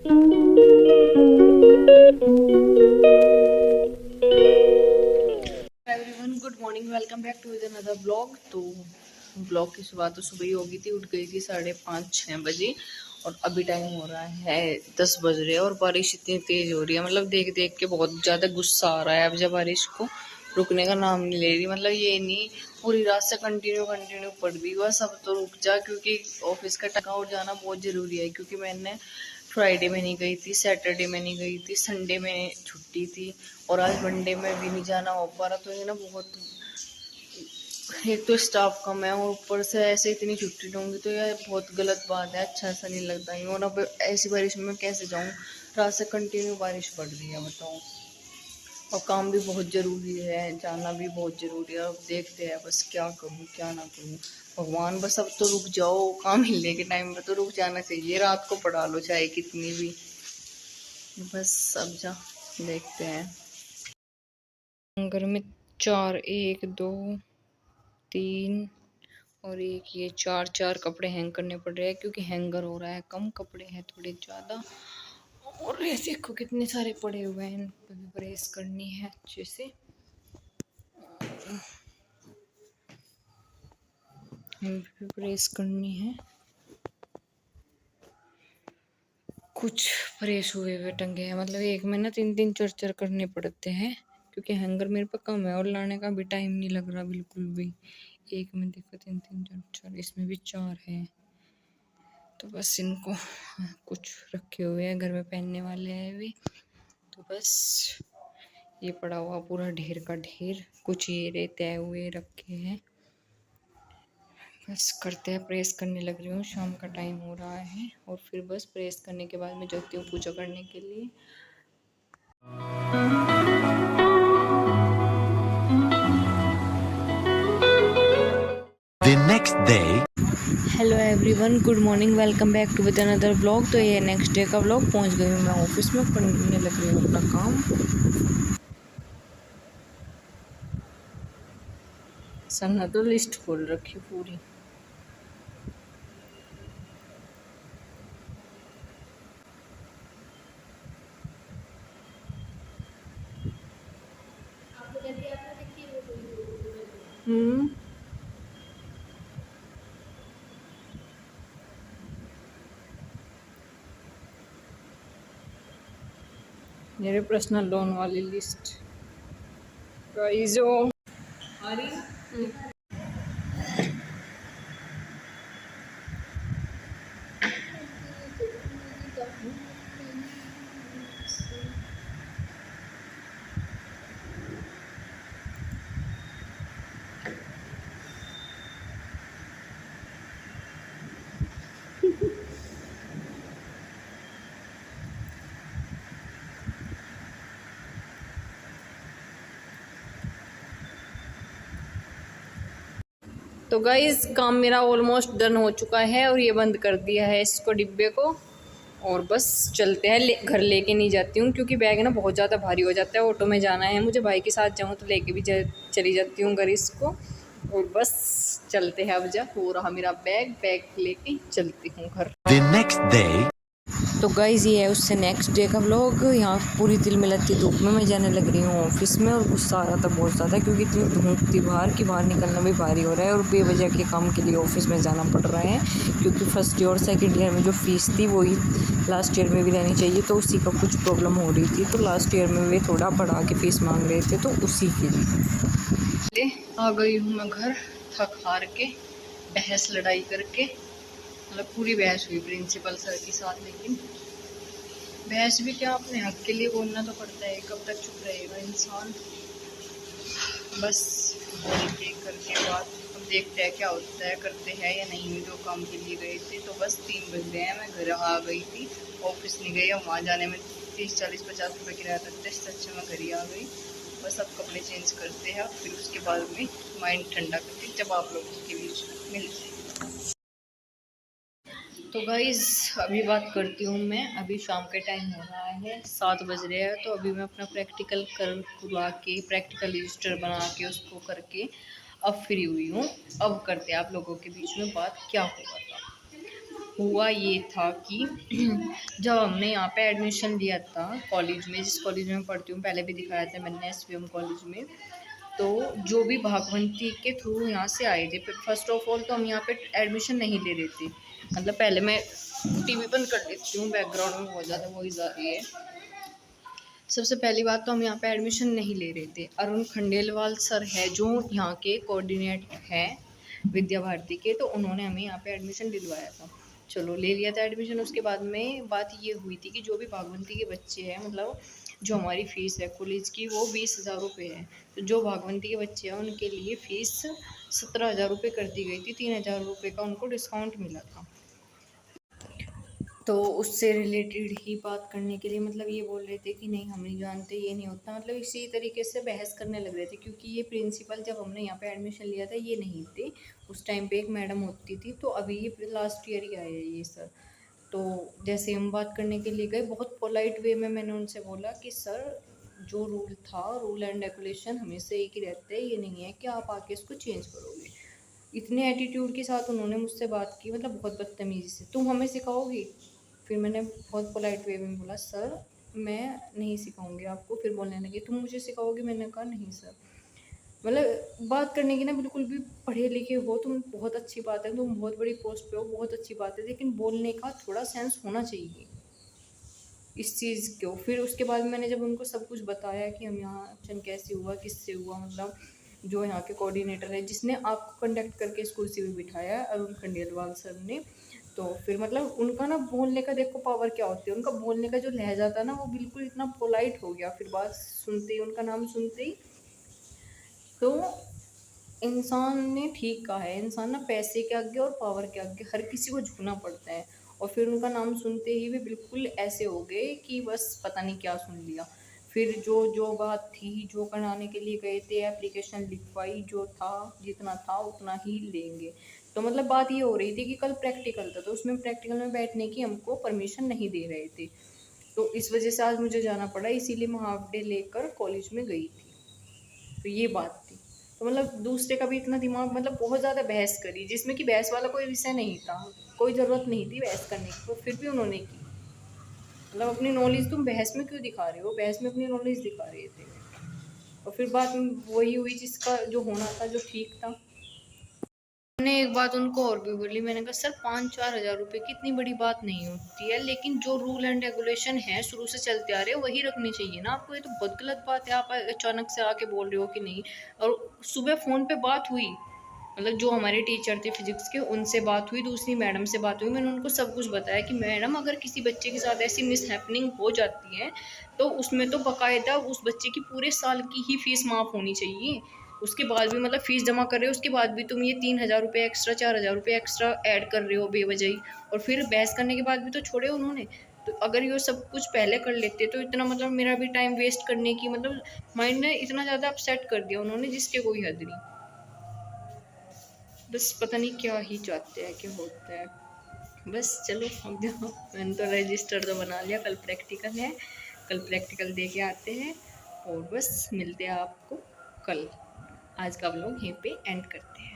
Everyone, good morning, welcome back to another blog. तो blog की शुरुआत तो सुबह ही होगी थी। उठ गई थी 5:30-6 बजे और अभी टाइम हो रहा है 10 बज रहे हैं और बारिश इतनी तेज हो रही है, मतलब देख देख के बहुत ज़्यादा गुस्सा आ रहा है। अब जब बारिश को रुकने का नाम नहीं ले रही, मतलब ये नहीं पूरी रात से कंटिन्यू पड़ रही, बस अब तो रुक जा, क्योंकि ऑफिस का टाइम और जाना बहुत ज़रूरी है। क्योंकि मैंने फ्राइडे में नहीं गई थी, सैटरडे में नहीं गई थी, संडे में छुट्टी थी और आज मंडे में भी नहीं जाना हो पा रहा। तो ये ना बहुत, एक तो स्टाफ कम है और ऊपर से ऐसे इतनी छुट्टी लूँगी तो यार बहुत गलत बात है, अच्छा सा नहीं लगता है। और अब ऐसी बारिश में मैं कैसे जाऊँ, रात से कंटिन्यू बारिश पड़ रही है, बताओ। और काम भी बहुत ज़रूरी है, जाना भी बहुत ज़रूरी है। अब देखते हैं बस क्या करूँ क्या ना करूँ। भगवान बस अब तो रुक जाओ, काम मिलने के टाइम पे तो रुक जाना चाहिए, रात को पढ़ा लो चाहे कितनी भी। बस अब जा देखते हैं। घर में चार, एक दो तीन और एक ये चार चार कपड़े हैंग करने पड़ रहे हैं, क्योंकि हैंगर हो रहा है कम, कपड़े हैं थोड़े ज़्यादा। और ये देखो कितने सारे पड़े हुए हैं, इन पे भी प्रेस करनी है अच्छे से। इन पे भी प्रेस करनी है। कुछ प्रेस हुए हुए टंगे हैं, मतलब एक में ना 3-3 4-4 करने पड़ते हैं, क्योंकि हैंगर मेरे पे कम है और लाने का भी टाइम नहीं लग रहा बिल्कुल भी। एक में देखो 3-3 4-4, इसमें भी 4 है। तो बस इनको कुछ रखे हुए हैं, घर में पहनने वाले हैं भी। तो बस ये पड़ा हुआ पूरा ढेर का ढेर, कुछ ये रेते हुए रखे हैं। बस करते हैं, प्रेस करने लग रही हूँ, शाम का टाइम हो रहा है। और फिर बस प्रेस करने के बाद मैं जाती हूँ पूजा करने के लिए। The next day. Hello everyone, good morning, welcome back to with another blog. तो ये नेक्स्ट डे का ब्लॉग। पहुंच गई हूँ मैं ऑफिस में, करने लग रही हूँ अपना काम। सन्ना तो लिस्ट खोल रखी पूरी। हम्म, मेरे पर्सनल लोन वाली लिस्ट जो आ रही। तो गाइज काम मेरा ऑलमोस्ट डन हो चुका है और ये बंद कर दिया है इसको, डिब्बे को। और बस चलते हैं, घर लेके नहीं जाती हूँ क्योंकि बैग ना बहुत ज़्यादा भारी हो जाता है। ऑटो में जाना है मुझे, भाई के साथ जाऊँ तो लेके भी चली जाती हूँ घर इसको। और बस चलते हैं, अब जा हो रहा मेरा बैग लेके चलती हूँ घर। The next day. तो गाइज़ ये है उससे नेक्स्ट डे का व्लॉग। यहाँ पूरी तिलमिलाती धूप में मैं जाने लग रही हूँ ऑफिस में, और गुस्सा आ रहा था बहुत ज़्यादा, क्योंकि इतनी धूप थी बाहर कि बाहर निकलना भी भारी हो रहा है और बेवजह के काम के लिए ऑफिस में जाना पड़ रहा है। क्योंकि फर्स्ट ईयर और सेकेंड ईयर में जो फ़ीस थी वही लास्ट ईयर में भी रहनी चाहिए, तो उसी का कुछ प्रॉब्लम हो रही थी। तो लास्ट ईयर में वे थोड़ा बढ़ा के फ़ीस मांग रहे थे, तो उसी के लिए आ गई हूँ मैं घर, थक हार के, बहस लड़ाई करके। मतलब पूरी बहस हुई प्रिंसिपल सर के साथ, लेकिन बहस भी क्या, अपने हक के लिए बोलना तो पड़ता है, कब तक चुप रहेगा इंसान। बस बोल के करके बात, अब देखते हैं क्या होता है, करते हैं या नहीं। जो काम के लिए गए थे, तो बस 3 बज गए हैं, मैं घर आ गई थी, ऑफिस नहीं गई। वहाँ जाने में 30-40-50 रुपये किराया लगता है, इससे अच्छा मैं घर ही आ गई। बस अब कपड़े चेंज करते हैं, फिर उसके बाद में माइंड ठंडा करके जब आप लोगों के बीच में मिलते हैं। तो गाइज़ अभी बात करती हूँ मैं। अभी शाम के टाइम हो रहा है, 7 बज रहे हैं। तो अभी मैं अपना प्रैक्टिकल करवा के, प्रैक्टिकल रजिस्टर बना के उसको करके अब फ्री हुई हूँ। अब करते हैं आप लोगों के बीच में बात, क्या हुआ था। हुआ ये था कि जब हमने यहाँ पे एडमिशन लिया था कॉलेज में, जिस कॉलेज में पढ़ती हूँ, पहले भी दिखाया था मैंने SVM कॉलेज में, तो जो भी भागवंती के थ्रू यहाँ से आए थे, फर्स्ट ऑफ ऑल तो हम यहाँ पे एडमिशन नहीं ले रहे थे। मतलब पहले मैं टीवी बंद कर देती हूँ, बैकग्राउंड में बहुत ज़्यादा वॉइस आ रही है। सबसे पहली बात तो हम यहाँ पे एडमिशन नहीं ले रहे थे। अरुण खंडेलवाल सर है जो यहाँ के कोऑर्डिनेटर हैं विद्या भारती के, तो उन्होंने हमें यहाँ पे एडमिशन दिलवाया था। चलो ले लिया था एडमिशन। उसके बाद में बात ये हुई थी कि जो भी भागवंती के बच्चे हैं, मतलब जो हमारी फ़ीस है कॉलेज की वो 20,000 रुपये है। तो जो भागवंती के बच्चे हैं उनके लिए फ़ीस 17,000 रुपये कर दी गई थी। 3,000 रुपये का उनको डिस्काउंट मिला था। तो उससे रिलेटेड ही बात करने के लिए मतलब ये बोल रहे थे कि नहीं हम नहीं जानते, ये नहीं होता, मतलब इसी तरीके से बहस करने लग रहे थे। क्योंकि ये प्रिंसिपल जब हमने यहाँ पे एडमिशन लिया था ये नहीं थे, उस टाइम पे एक मैडम होती थी, तो अभी ये लास्ट ईयर ही आए हैं ये सर। तो जैसे हम बात करने के लिए गए, बहुत पोलाइट वे में मैंने उनसे बोला कि सर जो रूल था, रूल एंड रेगुलेशन हमेशा एक ही रहते हैं, ये नहीं है कि आप आके इसको चेंज करोगे। इतने एटीट्यूड के साथ उन्होंने मुझसे बात की, मतलब बहुत बदतमीज़ी से, तुम हमें सिखाओगी? फिर मैंने बहुत पोलाइट वे में बोला सर मैं नहीं सिखाऊंगी आपको। फिर बोलने लगे तुम मुझे सिखाओगे? मैंने कहा नहीं सर। मतलब बात करने की ना, बिल्कुल भी पढ़े लिखे हो तुम, बहुत अच्छी बात है, तुम बहुत बड़ी पोस्ट पे हो, बहुत अच्छी बात है, लेकिन बोलने का थोड़ा सेंस होना चाहिए इस चीज़ को। फिर उसके बाद मैंने जब उनको सब कुछ बताया कि हम यहाँ ऑप्शन कैसे हुआ, किससे हुआ, मतलब जो यहाँ के कोऑर्डिनेटर है जिसने आपको कंडक्ट करके स्कूल से भी बिठाया है, अरुण खंडेलवाल सर ने, तो फिर मतलब उनका ना बोलने का देखो पावर क्या होती है। उनका बोलने का जो लहजा था ना वो बिल्कुल इतना पोलाइट हो गया। फिर बात सुनते ही, उनका नाम सुनते ही, तो इंसान ने ठीक कहा है, इंसान ना पैसे के आगे और पावर के आगे हर किसी को झुकना पड़ता है। और फिर उनका नाम सुनते ही भी बिल्कुल ऐसे हो गए कि बस पता नहीं क्या सुन लिया। फिर जो जो बात थी, जो कराने के लिए गए थे, एप्लीकेशन लिखवाई, जो था जितना था उतना ही लेंगे। तो मतलब बात ये हो रही थी कि कल प्रैक्टिकल था, तो उसमें प्रैक्टिकल में बैठने की हमको परमिशन नहीं दे रहे थे। तो इस वजह से आज मुझे जाना पड़ा, इसीलिए मैं हाफ डे लेकर कॉलेज में गई थी। तो ये बात थी। तो मतलब दूसरे का भी इतना दिमाग, मतलब बहुत ज़्यादा बहस करी, जिसमें कि बहस वाला कोई विषय नहीं था, कोई ज़रूरत नहीं थी बहस करने की, तो फिर भी उन्होंने की। मतलब अपनी नॉलेज तुम बहस में क्यों दिखा रहे हो? बहस में अपनी नॉलेज दिखा रहे थे। और फिर बात वही हुई जिसका जो होना था, जो ठीक था। मैंने एक बात उनको और भी बोली, मैंने कहा सर 5-4 हज़ार रुपये की इतनी बड़ी बात नहीं होती है, लेकिन जो रूल एंड रेगुलेशन है शुरू से चलते आ रहे हैं वही रखनी चाहिए ना आपको। ये तो बहुत गलत बात है, आप अचानक से आके बोल रहे हो कि नहीं। और सुबह फ़ोन पे बात हुई, मतलब जो हमारे टीचर थे फिजिक्स के, उनसे बात हुई, दूसरी मैडम से बात हुई, मैंने उनको सब कुछ बताया कि मैडम अगर किसी बच्चे के साथ ऐसी मिसहैपनिंग हो जाती है तो उसमें तो बाकायदा उस बच्चे की पूरे साल की ही फ़ीस माफ़ होनी चाहिए। उसके बाद भी, मतलब फ़ीस जमा कर रहे हो उसके बाद भी तुम ये 3,000 रुपये एक्स्ट्रा, 4,000 रुपये एक्स्ट्रा ऐड कर रहे हो बेवजही। और फिर बहस करने के बाद भी तो छोड़े उन्होंने। तो अगर ये सब कुछ पहले कर लेते तो इतना, मतलब मेरा भी टाइम वेस्ट करने की, मतलब माइंड ने इतना ज़्यादा अपसेट कर दिया उन्होंने जिसके कोई हद नहीं। बस पता नहीं क्या ही चाहते हैं कि होता है। बस चलो अब देखो, मैंने तो रजिस्टर तो बना लिया, कल प्रैक्टिकल है, कल प्रैक्टिकल दे के आते हैं और बस मिलते हैं आपको कल। आज का व्लॉग यहीं पे एंड करते हैं।